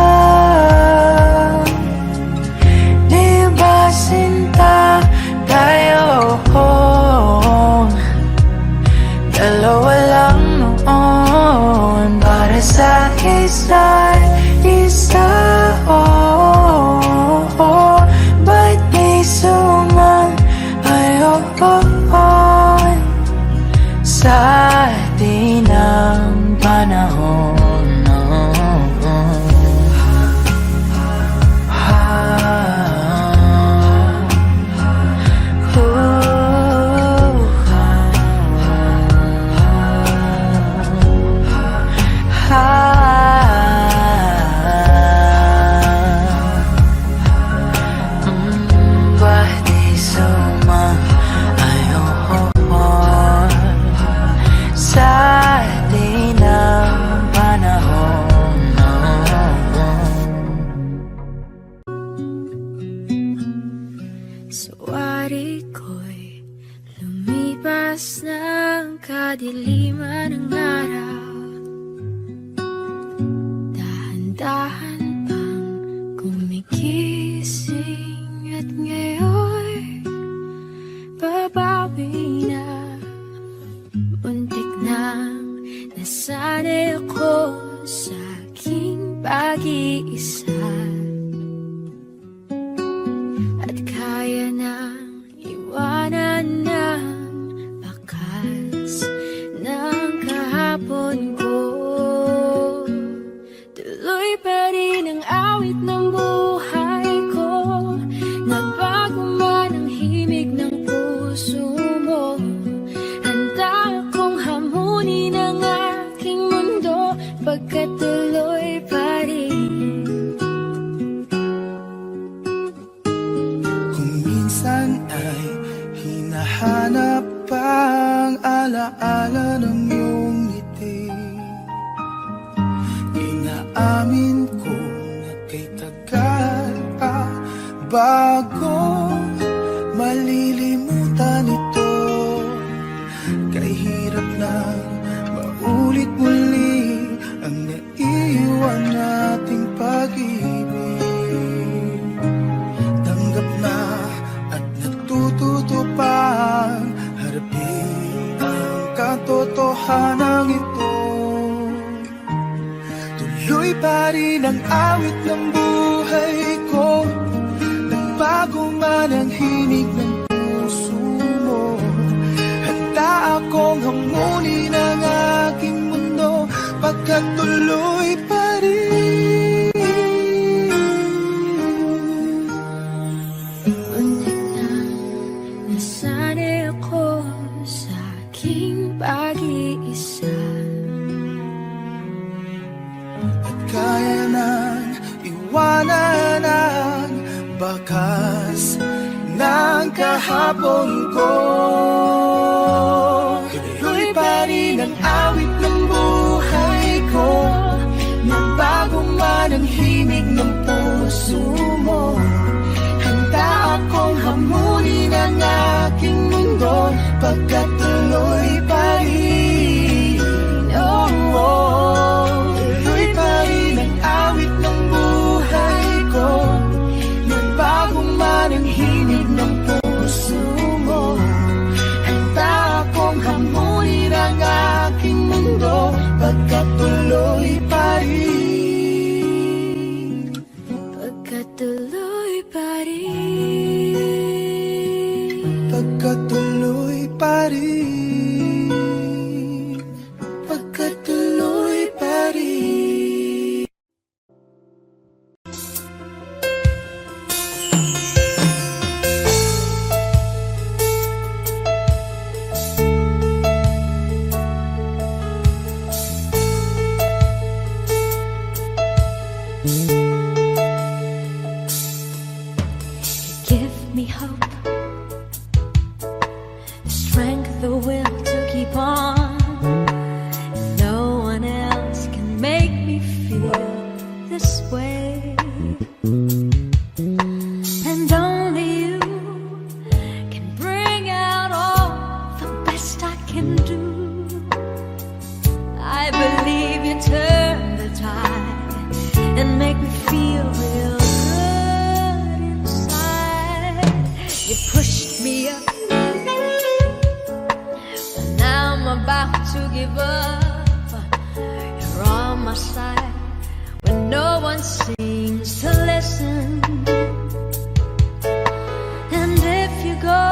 Di ba sinta tayo? Dalawa lang noon para sa isa't isa. Ba't di sumayon sa atin ang panahon? Ba't di sumayon sa atin ang panahon? Sa wari ko'y lumipas ng kadiliman ng araw. Dahan-dahan pang gumigising at ngayon babawi na. Muntik nang nasanay ako sa aking pag-iisa, at kaya nang iwanan ng bakas ng kahapon ko. Tuloy pa rin ang awit ng buhay ko, nagbago man ang himig ng puso mo. Handa akong hamunin ang aking mundo, pagkatuloy pa rin alaala ng iyong ngiti. Inaamin ko na kay tagal pa bago malilimutan ito. Kay hirap na maulit muli ang naiwan nating pag-ibig. Tanggap na at natututo pang harapin ang katotohanan ito. Tuloy pa rin ang awit ng buhay ko, nagbago man ang himig ng puso mo. Handa akong hamunin ang aking mundo, pagkat tuloy pa rin. Muntik na nasanay ako sa aking pag-iisa. At kaya nang iwanan ang bakas ng kahapon ko. Tuloy pa rin ang awit ng buhay ko, nagbago man ang himig ng puso mo. Handa akong hamunin ang aking mundo, pagkat tuloy pa rin. Oh, oh. Tuloy pa rin ang awit ng buhay ko, nagbago man ang himig ng puso mo. Handa akong hamunin ang aking mundo, pagkat tuloy pa rin. Pagkat tuloy pa rin. Pagkat tuloy pa rin. Pagkat tuloy pa rin. Give me hope, the strength, the will to keep on. No one else can make me feel this way, and only you can bring out all the best I can do. I believe you turn the tide and make me feel real good inside. You pushed me up when I'm about to give up. You're on my side when no one seems to listen. And if you go,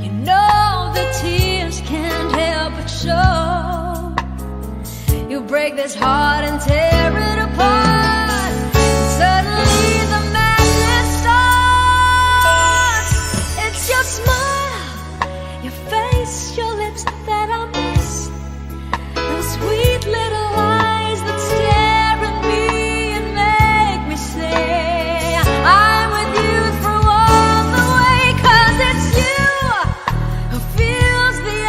you know the tears can't help but show. You break this heart and tear it apart. Suddenly the madness starts. It's your smile, your face, your lips that I miss. Those sweet little eyes that stare at me and make me say I'm with you through all the way. 'Cause it's you who fills the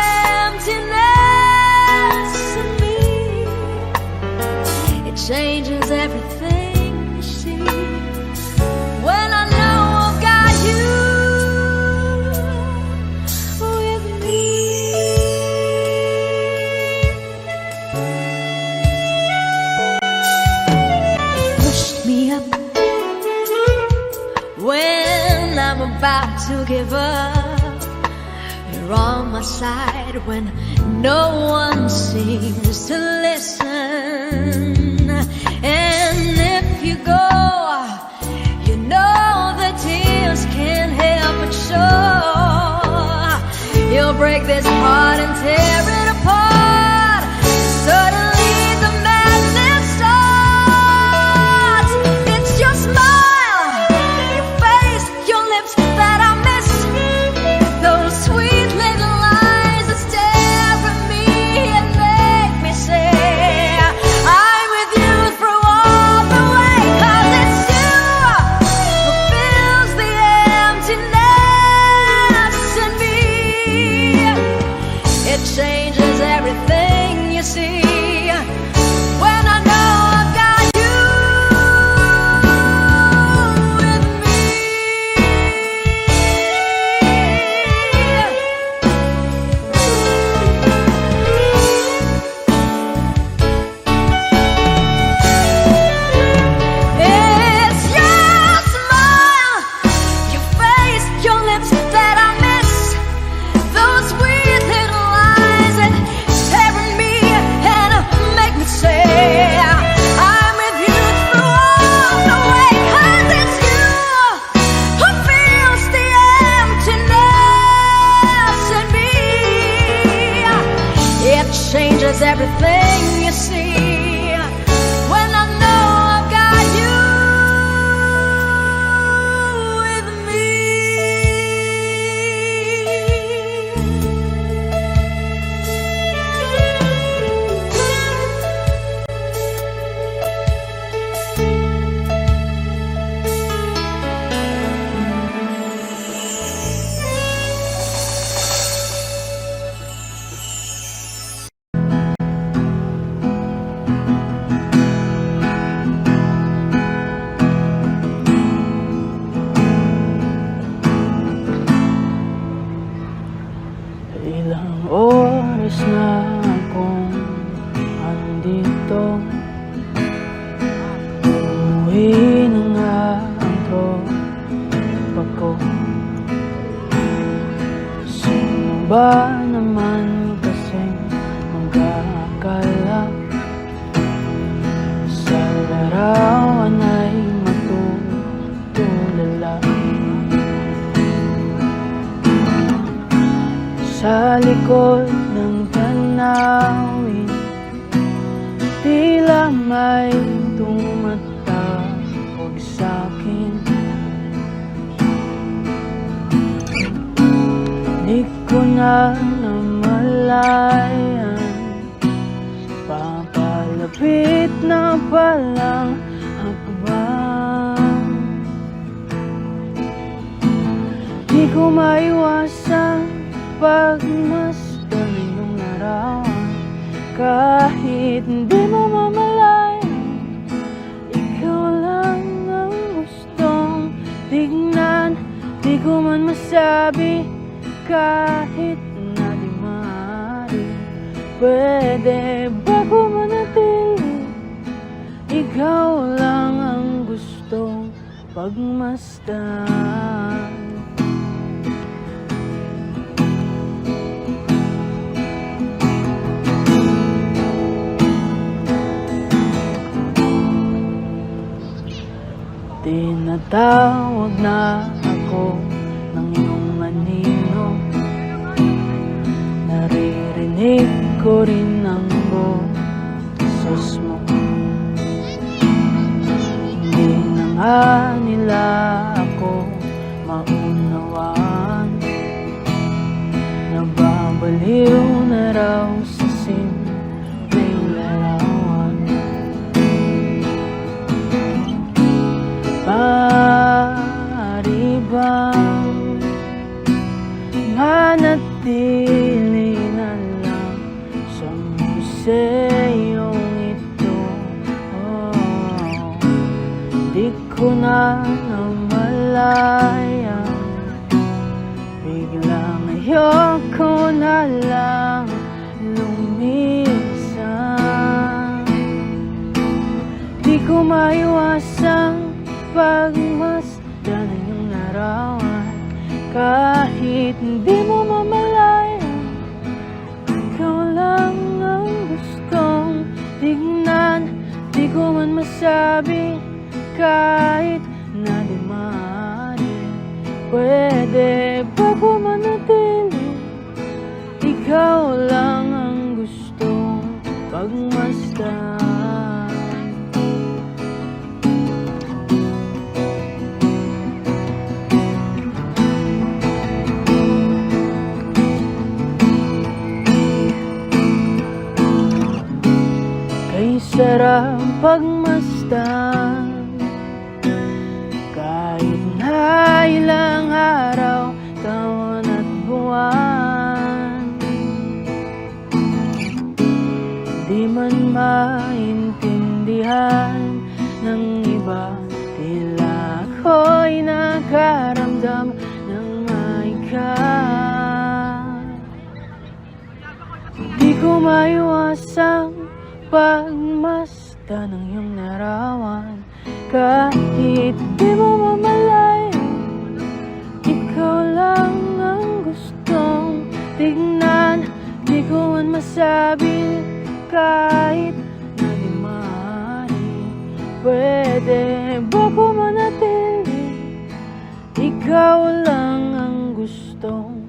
emptiness in me. It changes everything you see when I know I've got you with me. Pushed me up when I'm about to give up. You're on my side when no one seems to listen. And if you go, you know the tears can't help but show. You'll break this heart and tear it apart. Suddenly the madness starts. It's your smile, your face, your lips that I miss. Those sweet little eyes that stare at me and make me say I'm with you through all the way. 'Cause it's you who fills the emptiness in me. It changes everything you see. When I know I've got you with me. It's your smile, your face, your lips that I miss. Those weird little eyes that stare at me and make me say I'm with you through all the way. 'Cause it's you who fills the emptiness in me. It changes everything you see. When I know I've got you with me. Ilang oras na akong andito, umuwi na nga ang tropa ko. Sino ba naman kasing mag-aakala sa larawan ay matutulala? Sa likod ng tanawin, tila may tumatawag sa'kin. Di ko na namalayan, papalapit na palang hakbang. Di ko maiwasan pagmasdan iyong larawan. Kahit hindi mo mamalayan, ikaw lang ang gustong tignan. Di ko man masabi kahit na di maaari. Pwede ba ko manatili? Ikaw lang ang gustong pagmasdan. Tinatawag na ako ng iyong anino, naririnig ko rin ang boses mo. Hindi na nga nila ako maunawaan, nababaliw na raw sa simpleng larawan. Maaari bang manatili na lang sa museyong ito? Di ko na namalayan, biglang ayoko na lang lumisan. Di ko maiwasang pagmasdan ang iyong larawan. Kahit hindi mo mamalayan, ikaw lang ang gustong tignan. Di ko man masabi kahit na di maaari. Pwede ba ko manatili? Ikaw lang ang gustong pagmasdan. Sarap pagmasdan kahit na ilang araw, taon at buwan. man maintindihan ng iba, tila ako'y nakaramdam ng maika. Di ko maiwasang pagmasdan ng iyong larawan. Kahit di mo mamalayan, ikaw lang ang gustong tignan. Di ko man masabi kahit na di maaari. Pwede ba ko manatili? Ikaw lang ang gustong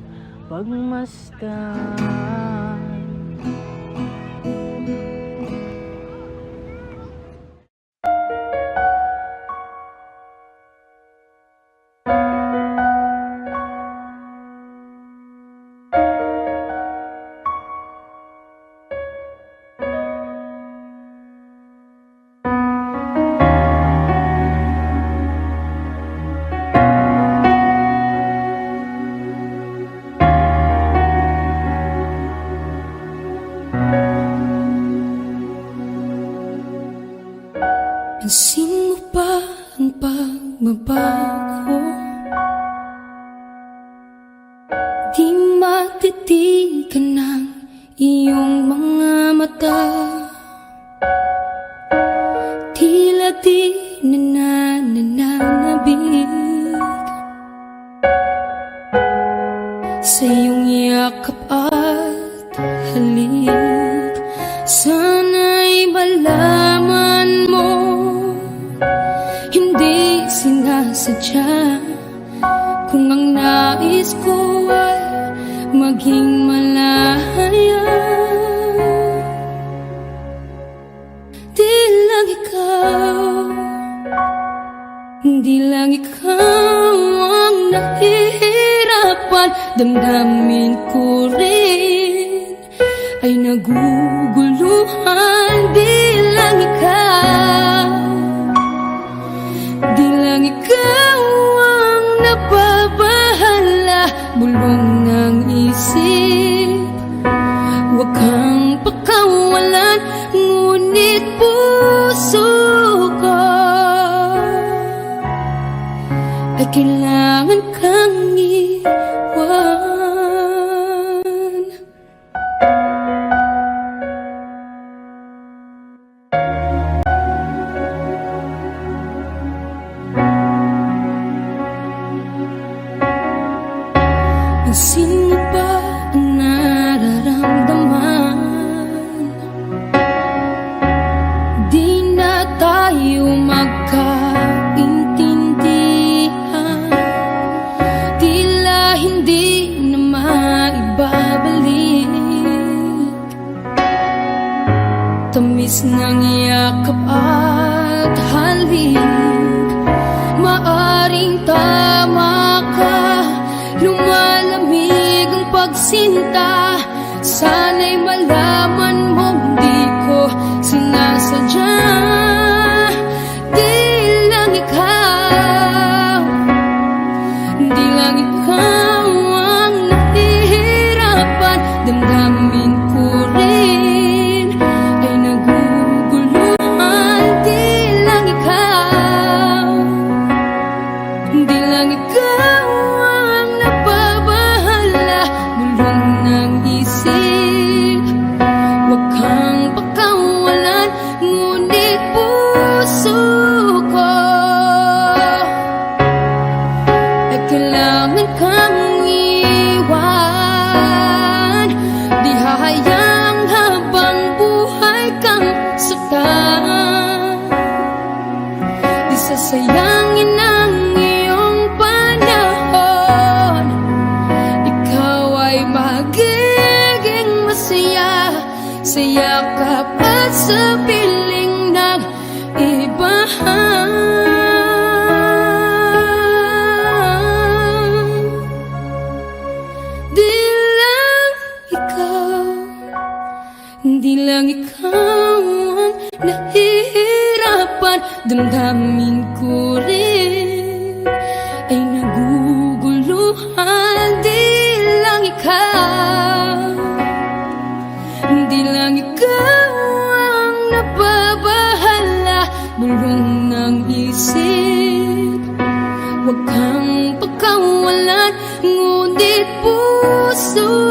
pagmasdan. Pansin mo ba ang pagbabago? Di matitigan ng iyong mga mata. Tila di nananabig sa iyong yakap at halik. Sana'y malaman mo, hindi sinasadya. Kung ang nais ko ay maging malaya, di lang ikaw, di lang ikaw ang nahihirapan. Damdamin ko rin ay naguguluhan. Di lang ikaw, di lang ikaw ang nababahala. Bulong ng isip, huwag kang pakawalan. Ngunit puso ko ay kailangan kang iwan. Pansin mo ba ang nararamdaman? Di na tayo magkaintindihan. Tila hindi na maibabalik tamis ng yakap at halik. Maaring tama ka, lumalamig ang pagsinta. Sana'y malaman mong di ko sinasadya. Di lang ikaw, di lang ikaw ang nahihirapan. Damdamin ko rin ay naguguluhan. Di lang ikaw, di lang ikaw ang nababahala. Bulong ng isip, huwag kang pakawalan. Ngunit puso ko ay kailangan kang iwan. Di hahayang habang buhay kang saktan. Di sasayangin ang iyong panahon. Ikaw ay magiging masaya sa yakap at sa piling ng iba. Di lang ikaw, di lang ikaw ang nahihirapan. Damdamin ko rin ay naguguluhan. Di lang ikaw, di lang ikaw Huwag kang pagkawalan, ngunit puso